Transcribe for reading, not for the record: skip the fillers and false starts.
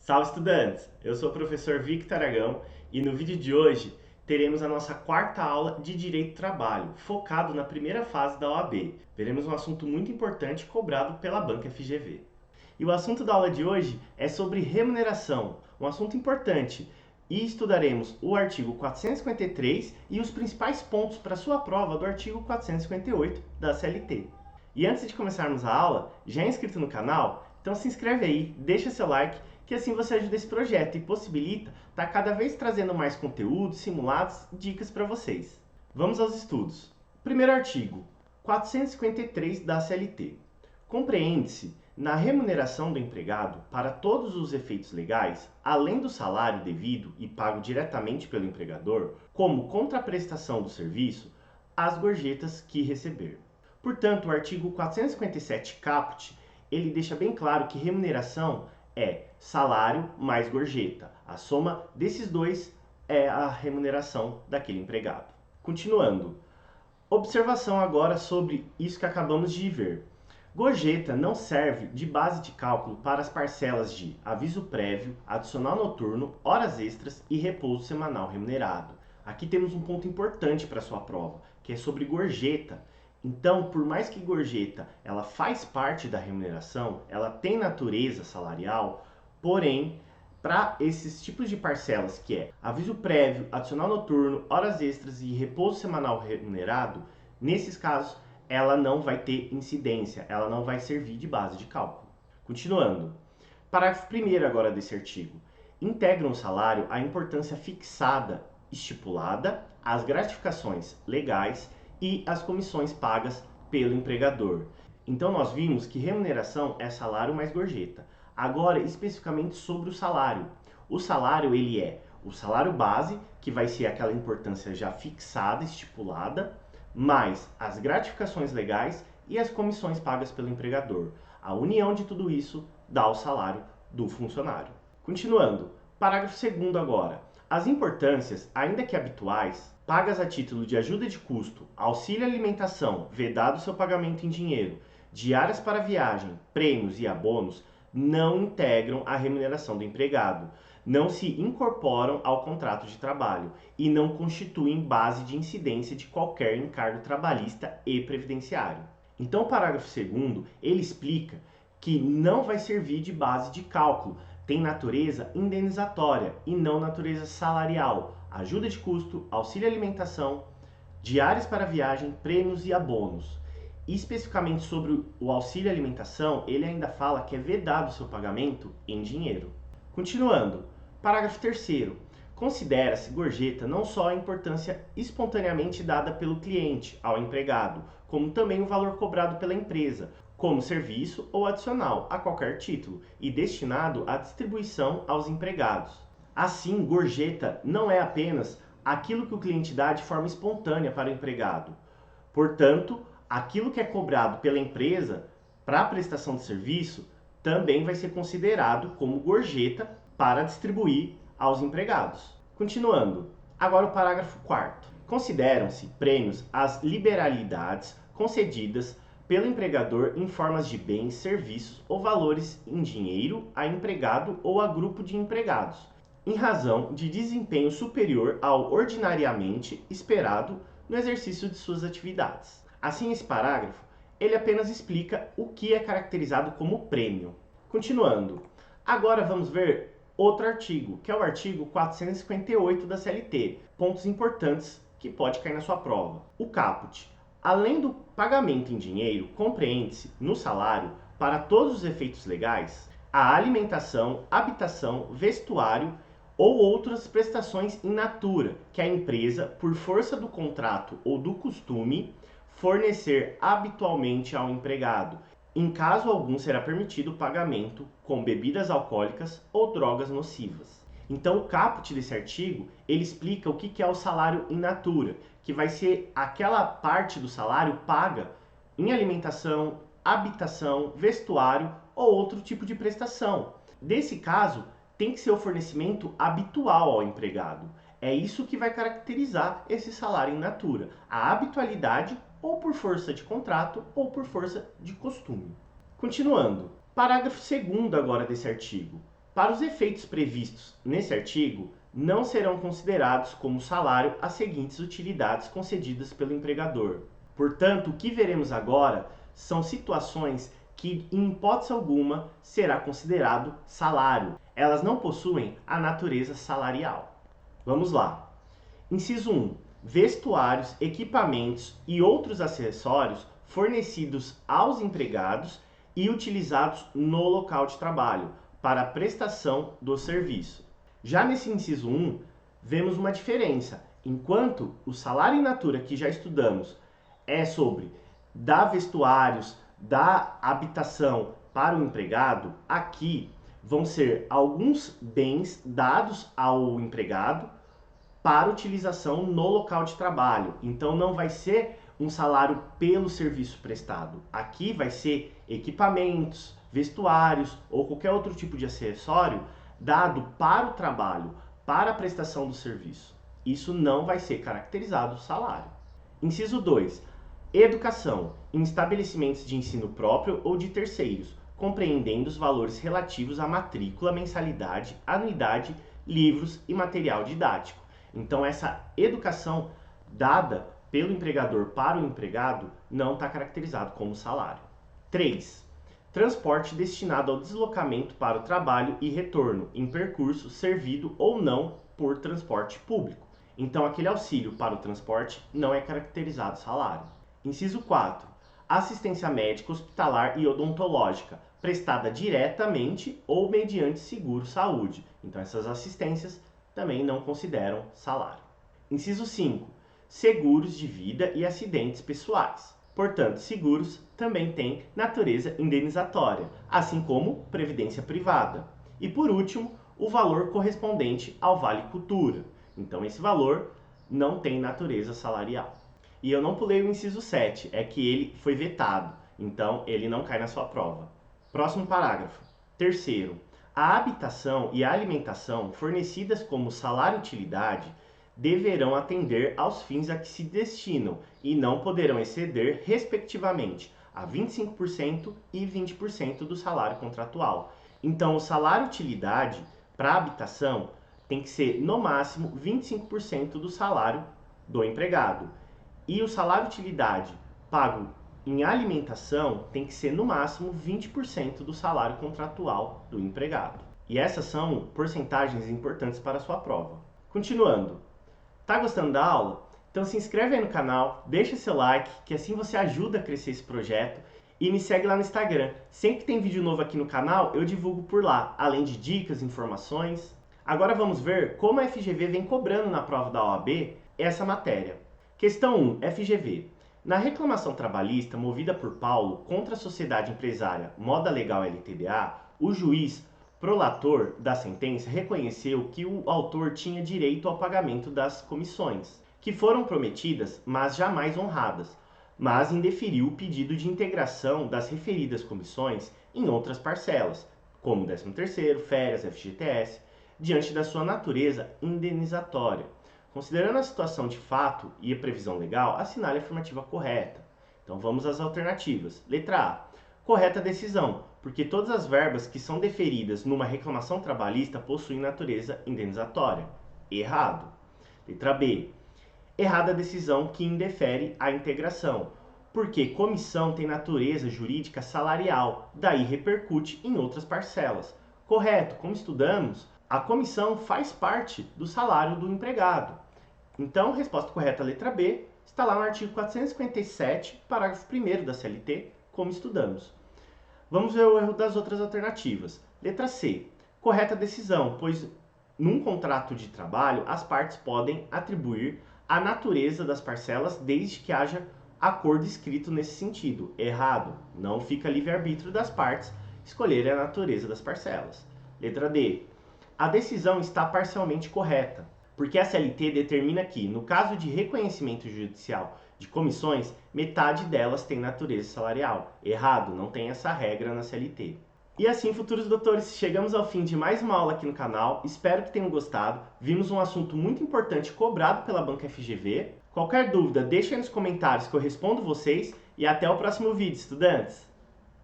Salve, estudantes! Eu sou o professor Victor Aragão e no vídeo de hoje teremos a nossa quarta aula de Direito do Trabalho, focado na primeira fase da OAB. Veremos um assunto muito importante cobrado pela banca FGV. E o assunto da aula de hoje é sobre remuneração, um assunto importante, e estudaremos o artigo 453 e os principais pontos para sua prova do artigo 458 da CLT. E antes de começarmos a aula, já é inscrito no canal? Então se inscreve aí, deixa seu like, que assim você ajuda esse projeto e possibilita estar cada vez trazendo mais conteúdos, simulados e dicas para vocês. Vamos aos estudos. Primeiro artigo, 453 da CLT. Compreende-se na remuneração do empregado para todos os efeitos legais, além do salário devido e pago diretamente pelo empregador, como contraprestação do serviço, as gorjetas que receber. Portanto, o artigo 457 caput, ele deixa bem claro que remuneração é salário mais gorjeta. A soma desses dois é a remuneração daquele empregado. Continuando. Observação agora sobre isso que acabamos de ver. Gorjeta não serve de base de cálculo para as parcelas de aviso prévio, adicional noturno, horas extras e repouso semanal remunerado. Aqui temos um ponto importante para a sua prova, que é sobre gorjeta. Então, por mais que gorjeta ela faz parte da remuneração, ela tem natureza salarial, porém, para esses tipos de parcelas, que é aviso prévio, adicional noturno, horas extras e repouso semanal remunerado, nesses casos, ela não vai ter incidência, ela não vai servir de base de cálculo. Continuando. Parágrafo 1º agora desse artigo. Integram o salário a importância fixada, estipulada, as gratificações legais e as comissões pagas pelo empregador. Então nós vimos que remuneração é salário mais gorjeta. Agora, especificamente sobre o salário. O salário, ele é o salário base, que vai ser aquela importância já fixada, estipulada, mais as gratificações legais e as comissões pagas pelo empregador. A união de tudo isso dá o salário do funcionário. Continuando, parágrafo 2º agora. As importâncias, ainda que habituais, pagas a título de ajuda de custo, auxílio alimentação, vedado seu pagamento em dinheiro, diárias para viagem, prêmios e abonos, não integram a remuneração do empregado, não se incorporam ao contrato de trabalho e não constituem base de incidência de qualquer encargo trabalhista e previdenciário. Então, o parágrafo 2º, ele explica que não vai servir de base de cálculo, tem natureza indenizatória e não natureza salarial, ajuda de custo, auxílio alimentação, diárias para viagem, prêmios e abonos. E especificamente sobre o auxílio alimentação, ele ainda fala que é vedado o seu pagamento em dinheiro. Continuando, parágrafo 3º. Considera-se gorjeta não só a importância espontaneamente dada pelo cliente ao empregado, como também o valor cobrado pela empresa, como serviço ou adicional a qualquer título e destinado à distribuição aos empregados. Assim, gorjeta não é apenas aquilo que o cliente dá de forma espontânea para o empregado. Portanto, aquilo que é cobrado pela empresa para a prestação de serviço também vai ser considerado como gorjeta para distribuir aos empregados. Continuando, agora o parágrafo 4º. Consideram-se prêmios as liberalidades concedidas pelo empregador em formas de bens, serviços ou valores em dinheiro a empregado ou a grupo de empregados, em razão de desempenho superior ao ordinariamente esperado no exercício de suas atividades. Assim, esse parágrafo, ele apenas explica o que é caracterizado como prêmio. Continuando, agora vamos ver outro artigo, que é o artigo 458 da CLT, pontos importantes que pode cair na sua prova. O caput. Além do pagamento em dinheiro, compreende-se no salário, para todos os efeitos legais, a alimentação, habitação, vestuário ou outras prestações in natura que a empresa, por força do contrato ou do costume, fornecer habitualmente ao empregado. Em caso algum será permitido o pagamento com bebidas alcoólicas ou drogas nocivas. Então, o caput desse artigo, ele explica o que é o salário in natura, que vai ser aquela parte do salário paga em alimentação, habitação, vestuário ou outro tipo de prestação. Nesse caso, tem que ser o fornecimento habitual ao empregado. É isso que vai caracterizar esse salário in natura, a habitualidade ou por força de contrato ou por força de costume. Continuando, parágrafo 2º agora desse artigo. Para os efeitos previstos nesse artigo, não serão considerados como salário as seguintes utilidades concedidas pelo empregador. Portanto, o que veremos agora são situações que, em hipótese alguma, será considerado salário. Elas não possuem a natureza salarial. Vamos lá. Inciso 1. Vestuários, equipamentos e outros acessórios fornecidos aos empregados e utilizados no local de trabalho para a prestação do serviço. Já nesse inciso 1, vemos uma diferença. Enquanto o salário in natura que já estudamos é sobre dar vestuários, dar habitação para o empregado, aqui vão ser alguns bens dados ao empregado para utilização no local de trabalho. Então não vai ser um salário pelo serviço prestado. Aqui vai ser equipamentos, vestuários ou qualquer outro tipo de acessório dado para o trabalho, para a prestação do serviço. Isso não vai ser caracterizado salário. Inciso 2. Educação em estabelecimentos de ensino próprio ou de terceiros, compreendendo os valores relativos à matrícula, mensalidade, anuidade, livros e material didático. Então essa educação dada pelo empregador para o empregado não está caracterizado como salário. 3. Transporte destinado ao deslocamento para o trabalho e retorno em percurso servido ou não por transporte público. Então aquele auxílio para o transporte não é caracterizado salário. Inciso 4. Assistência médica, hospitalar e odontológica, prestada diretamente ou mediante seguro-saúde. Então essas assistências também não consideram salário. Inciso 5. Seguros de vida e acidentes pessoais. Portanto, seguros também têm natureza indenizatória, assim como previdência privada. E por último, o valor correspondente ao Vale Cultura. Então esse valor não tem natureza salarial. E eu não pulei o inciso 7, é que ele foi vetado, então ele não cai na sua prova. Próximo parágrafo. Terceiro, a habitação e a alimentação fornecidas como salário-utilidade deverão atender aos fins a que se destinam e não poderão exceder, respectivamente, a 25% e 20% do salário contratual. Então, o salário-utilidade para habitação tem que ser, no máximo, 25% do salário do empregado. E o salário-utilidade pago em alimentação tem que ser, no máximo, 20% do salário contratual do empregado. E essas são porcentagens importantes para a sua prova. Continuando. Tá gostando da aula? Então se inscreve aí no canal, deixa seu like, que assim você ajuda a crescer esse projeto, e me segue lá no Instagram. Sempre que tem vídeo novo aqui no canal, eu divulgo por lá, além de dicas, informações. Agora vamos ver como a FGV vem cobrando na prova da OAB essa matéria. Questão 1, FGV. Na reclamação trabalhista movida por Paulo contra a sociedade empresária Moda Legal LTDA, o juiz prolator da sentença reconheceu que o autor tinha direito ao pagamento das comissões, que foram prometidas, mas jamais honradas, mas indeferiu o pedido de integração das referidas comissões em outras parcelas, como 13º, férias, FGTS, diante da sua natureza indenizatória. Considerando a situação de fato e a previsão legal, assinale a afirmativa correta. Então vamos às alternativas. Letra A. Correta decisão, porque todas as verbas que são deferidas numa reclamação trabalhista possuem natureza indenizatória. Errado. Letra B. Errada a decisão que indefere a integração, porque comissão tem natureza jurídica salarial, daí repercute em outras parcelas. Correto, como estudamos, a comissão faz parte do salário do empregado. Então, resposta correta, letra B, está lá no artigo 457, parágrafo 1º da CLT, como estudamos. Vamos ver o erro das outras alternativas. Letra C. Correta decisão, pois num contrato de trabalho as partes podem atribuir a natureza das parcelas desde que haja acordo escrito nesse sentido. Errado. Não fica livre-arbítrio das partes escolherem a natureza das parcelas. Letra D. A decisão está parcialmente correta, porque a CLT determina que, no caso de reconhecimento judicial de comissões, metade delas tem natureza salarial. Errado, não tem essa regra na CLT. E assim, futuros doutores, chegamos ao fim de mais uma aula aqui no canal. Espero que tenham gostado. Vimos um assunto muito importante cobrado pela banca FGV. Qualquer dúvida, deixe aí nos comentários que eu respondo vocês. E até o próximo vídeo, estudantes!